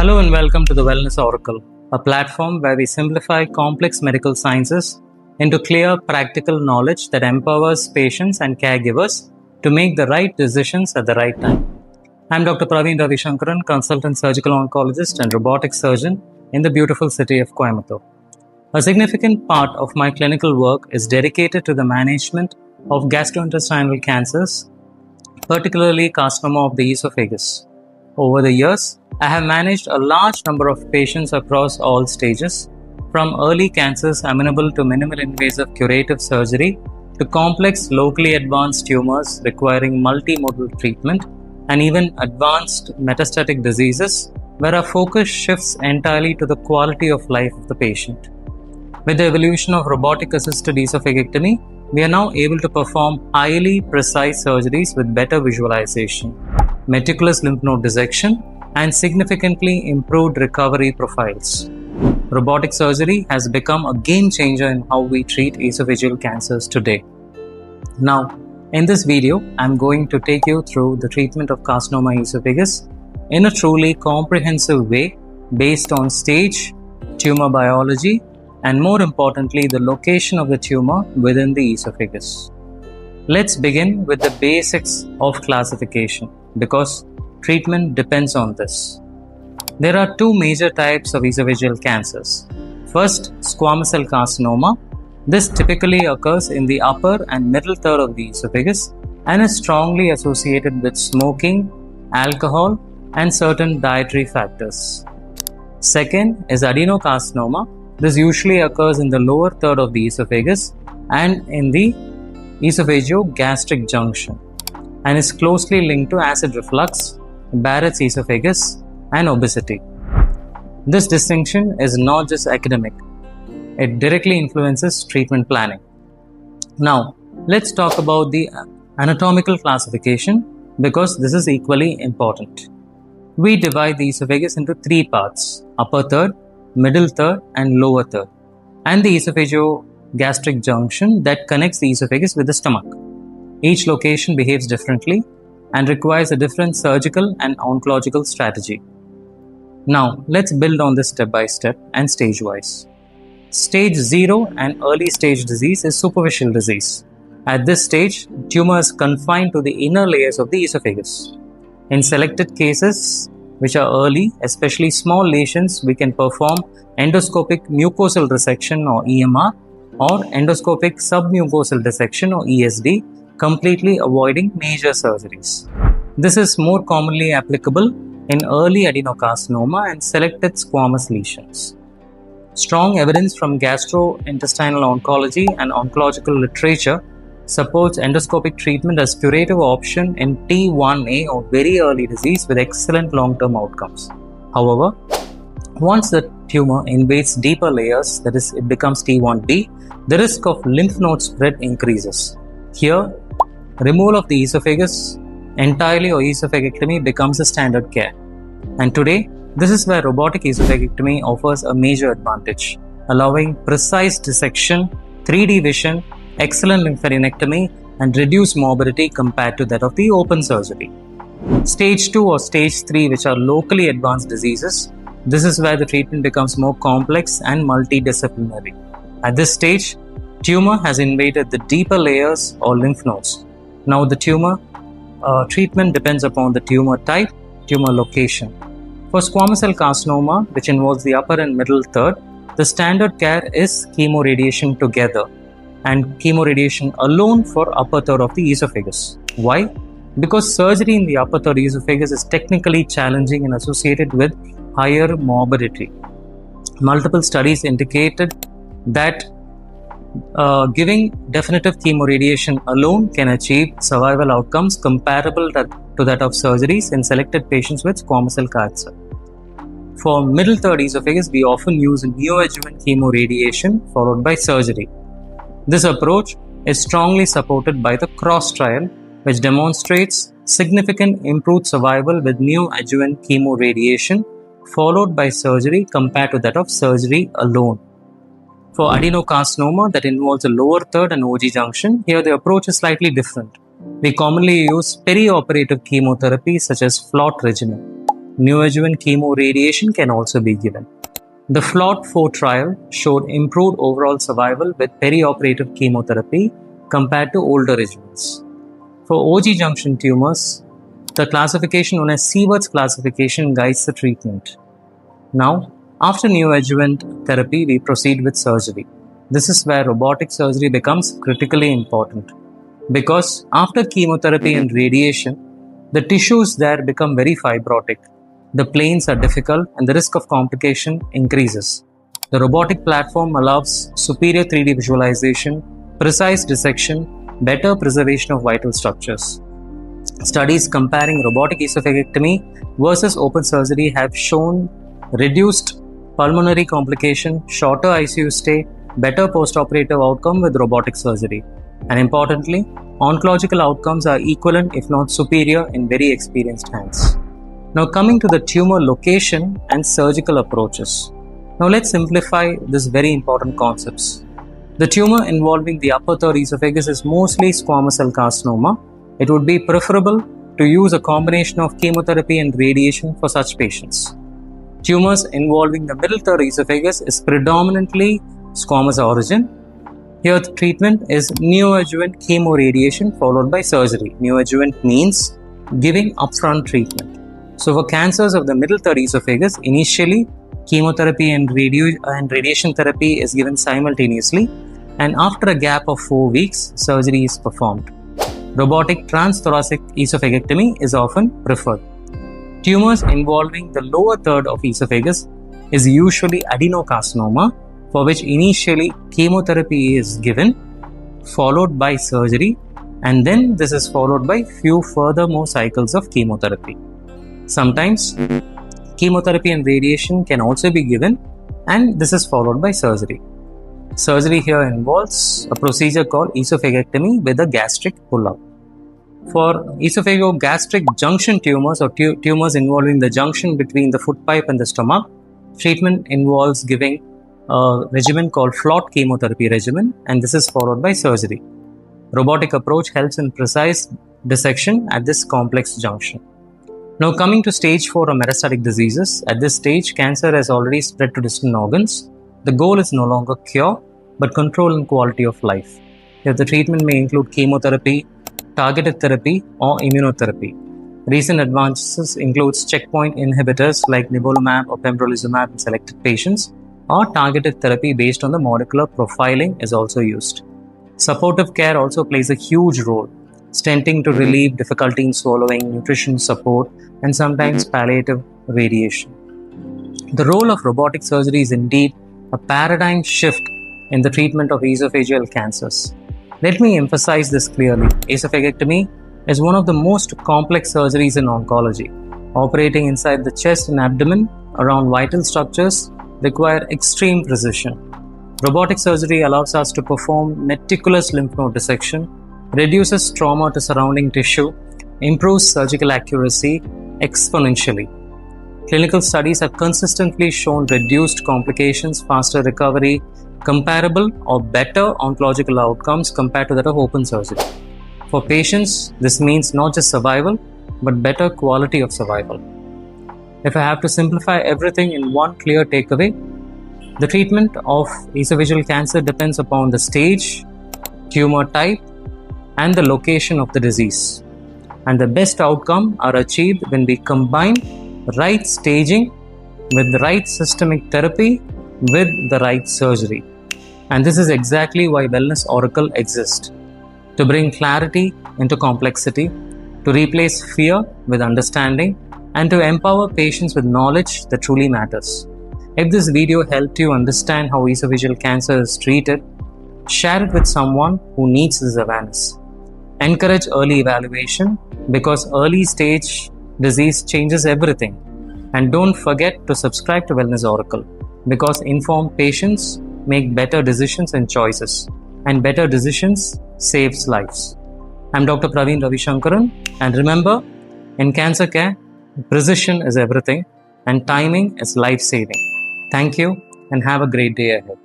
Hello and welcome to the Wellness Oracle, a platform where we simplify complex medical sciences into clear, practical knowledge that empowers patients and caregivers to make the right decisions at the right time. I'm Dr. Praveen Ravishankaran, consultant surgical oncologist and robotic surgeon in the beautiful city of Coimbatore. A significant part of my clinical work is dedicated to the management of gastrointestinal cancers, particularly carcinoma of the esophagus. Over the years, I have managed a large number of patients across all stages, from early cancers amenable to minimal invasive curative surgery to complex locally advanced tumors requiring multimodal treatment and even advanced metastatic diseases where our focus shifts entirely to the quality of life of the patient. With the evolution of robotic-assisted esophagectomy, we are now able to perform highly precise surgeries with better visualization, meticulous lymph node dissection, and significantly improved recovery profiles. Robotic surgery has become a game changer in how we treat esophageal cancers today. Now, in this video, I'm going to take you through the treatment of carcinoma esophagus in a truly comprehensive way based on stage, tumor biology, and more importantly, the location of the tumor within the esophagus. Let's begin with the basics of classification because treatment depends on this. There are two major types of esophageal cancers. First, squamous cell carcinoma. This typically occurs in the upper and middle third of the esophagus and is strongly associated with smoking, alcohol, and certain dietary factors. Second is adenocarcinoma. This usually occurs in the lower third of the esophagus and in the esophageogastric junction and is closely linked to acid reflux, Barrett's esophagus, and obesity. This distinction is not just academic, it directly influences treatment planning. Now, let's talk about the anatomical classification because this is equally important. We divide the esophagus into three parts: upper third, middle third, and lower third, and the esophageogastric junction that connects the esophagus with the stomach. Each location behaves differently and requires a different surgical and oncological strategy. Now, let's build on this step by step and stage wise. Stage 0 and early stage disease is superficial disease. At this stage, tumor is confined to the inner layers of the esophagus. In selected cases, which are early, especially small lesions, we can perform endoscopic mucosal resection or EMR or endoscopic submucosal dissection or ESD, completely avoiding major surgeries. This is more commonly applicable in early adenocarcinoma and selected squamous lesions. Strong evidence from gastrointestinal oncology and oncological literature supports endoscopic treatment as curative option in T1A or very early disease with excellent long-term outcomes. However, once the tumor invades deeper layers, that is, it becomes T1B, the risk of lymph node spread increases. Here, removal of the esophagus entirely or esophagectomy becomes a standard care. And today, this is where robotic esophagectomy offers a major advantage, allowing precise dissection, 3D vision, excellent lymphadenectomy, and reduced morbidity compared to that of the open surgery. Stage 2 or stage 3, which are locally advanced diseases, this is where the treatment becomes more complex and multidisciplinary. At this stage, tumor has invaded the deeper layers or lymph nodes. Now the tumor treatment depends upon the tumor type, tumor location. For squamous cell carcinoma, which involves the upper and middle third, the standard care is chemoradiation together and chemoradiation alone for upper third of the esophagus. Why? Because surgery in the upper third esophagus is technically challenging and associated with higher morbidity. Multiple studies indicated that giving definitive chemoradiation alone can achieve survival outcomes comparable to that of surgeries in selected patients with squamous cell cancer. For middle third esophagus, we often use neoadjuvant chemoradiation followed by surgery. This approach is strongly supported by the CROSS trial, which demonstrates significant improved survival with neoadjuvant chemoradiation followed by surgery compared to that of surgery alone. For adenocarcinoma that involves the lower third and OG junction, here the approach is slightly different. We commonly use perioperative chemotherapy such as FLOT regimen. neoadjuvant chemoradiation can also be given. The FLOT4 trial showed improved overall survival with perioperative chemotherapy compared to older regimens. For OG junction tumors, the classification known as Sievert's classification guides the treatment. Now, after neoadjuvant therapy, we proceed with surgery. This is where robotic surgery becomes critically important because after chemotherapy and radiation, the tissues there become very fibrotic. The planes are difficult and the risk of complication increases. The robotic platform allows superior 3D visualization, precise dissection, better preservation of vital structures. Studies comparing robotic esophagectomy versus open surgery have shown reduced pulmonary complication, shorter ICU stay, better postoperative outcome with robotic surgery. And importantly, oncological outcomes are equivalent if not superior in very experienced hands. Now coming to the tumor location and surgical approaches. Now let's simplify this very important concepts. The tumor involving the upper third esophagus is mostly squamous cell carcinoma. It would be preferable to use a combination of chemotherapy and radiation for such patients. Tumors involving the middle third esophagus is predominantly squamous origin. Here the treatment is neoadjuvant chemoradiation followed by surgery. Neoadjuvant means giving upfront treatment. So for cancers of the middle third esophagus, initially chemotherapy and radiation therapy is given simultaneously, and after a gap of 4 weeks, surgery is performed. Robotic transthoracic esophagectomy is often preferred. Tumors involving the lower third of esophagus is usually adenocarcinoma, for which initially chemotherapy is given, followed by surgery, and then this is followed by few further cycles of chemotherapy. Sometimes chemotherapy and radiation can also be given, and this is followed by surgery. Surgery here involves a procedure called esophagectomy with a gastric pull-out. For esophagogastric junction tumors or tumors involving the junction between the foot pipe and the stomach, treatment involves giving a regimen called FLOT chemotherapy regimen, and this is followed by surgery. Robotic approach helps in precise dissection at this complex junction. Now coming to stage 4 of metastatic diseases, at this stage cancer has already spread to distant organs. The goal is no longer cure but control and quality of life. Here the treatment may include chemotherapy, targeted therapy or immunotherapy. Recent advances includes checkpoint inhibitors like nivolumab or pembrolizumab in selected patients, or targeted therapy based on the molecular profiling is also used. Supportive care also plays a huge role. Stenting to relieve difficulty in swallowing, nutrition support, and sometimes palliative radiation. The role of robotic surgery is indeed a paradigm shift in the treatment of esophageal cancers. Let me emphasize this clearly. Esophagectomy is one of the most complex surgeries in oncology. Operating inside the chest and abdomen around vital structures require extreme precision. Robotic surgery allows us to perform meticulous lymph node dissection, reduces trauma to surrounding tissue, improves surgical accuracy exponentially. Clinical studies have consistently shown reduced complications, faster recovery, comparable or better oncological outcomes compared to that of open surgery. For patients, this means not just survival, but better quality of survival. If I have to simplify everything in one clear takeaway, the treatment of esophageal cancer depends upon the stage, tumor type, and the location of the disease. And the best outcome are achieved when we combine right staging with the right systemic therapy with the right surgery. And this is exactly why Wellness Oracle exists. To bring clarity into complexity, to replace fear with understanding, and to empower patients with knowledge that truly matters. If this video helped you understand how esophageal cancer is treated, share it with someone who needs this awareness. Encourage early evaluation because early stage disease changes everything. And don't forget to subscribe to Wellness Oracle because informed patients make better decisions and choices, and better decisions saves lives. I'm Dr. Praveen Ravishankaran, and remember, in cancer care, precision is everything and timing is life-saving. Thank you and have a great day ahead.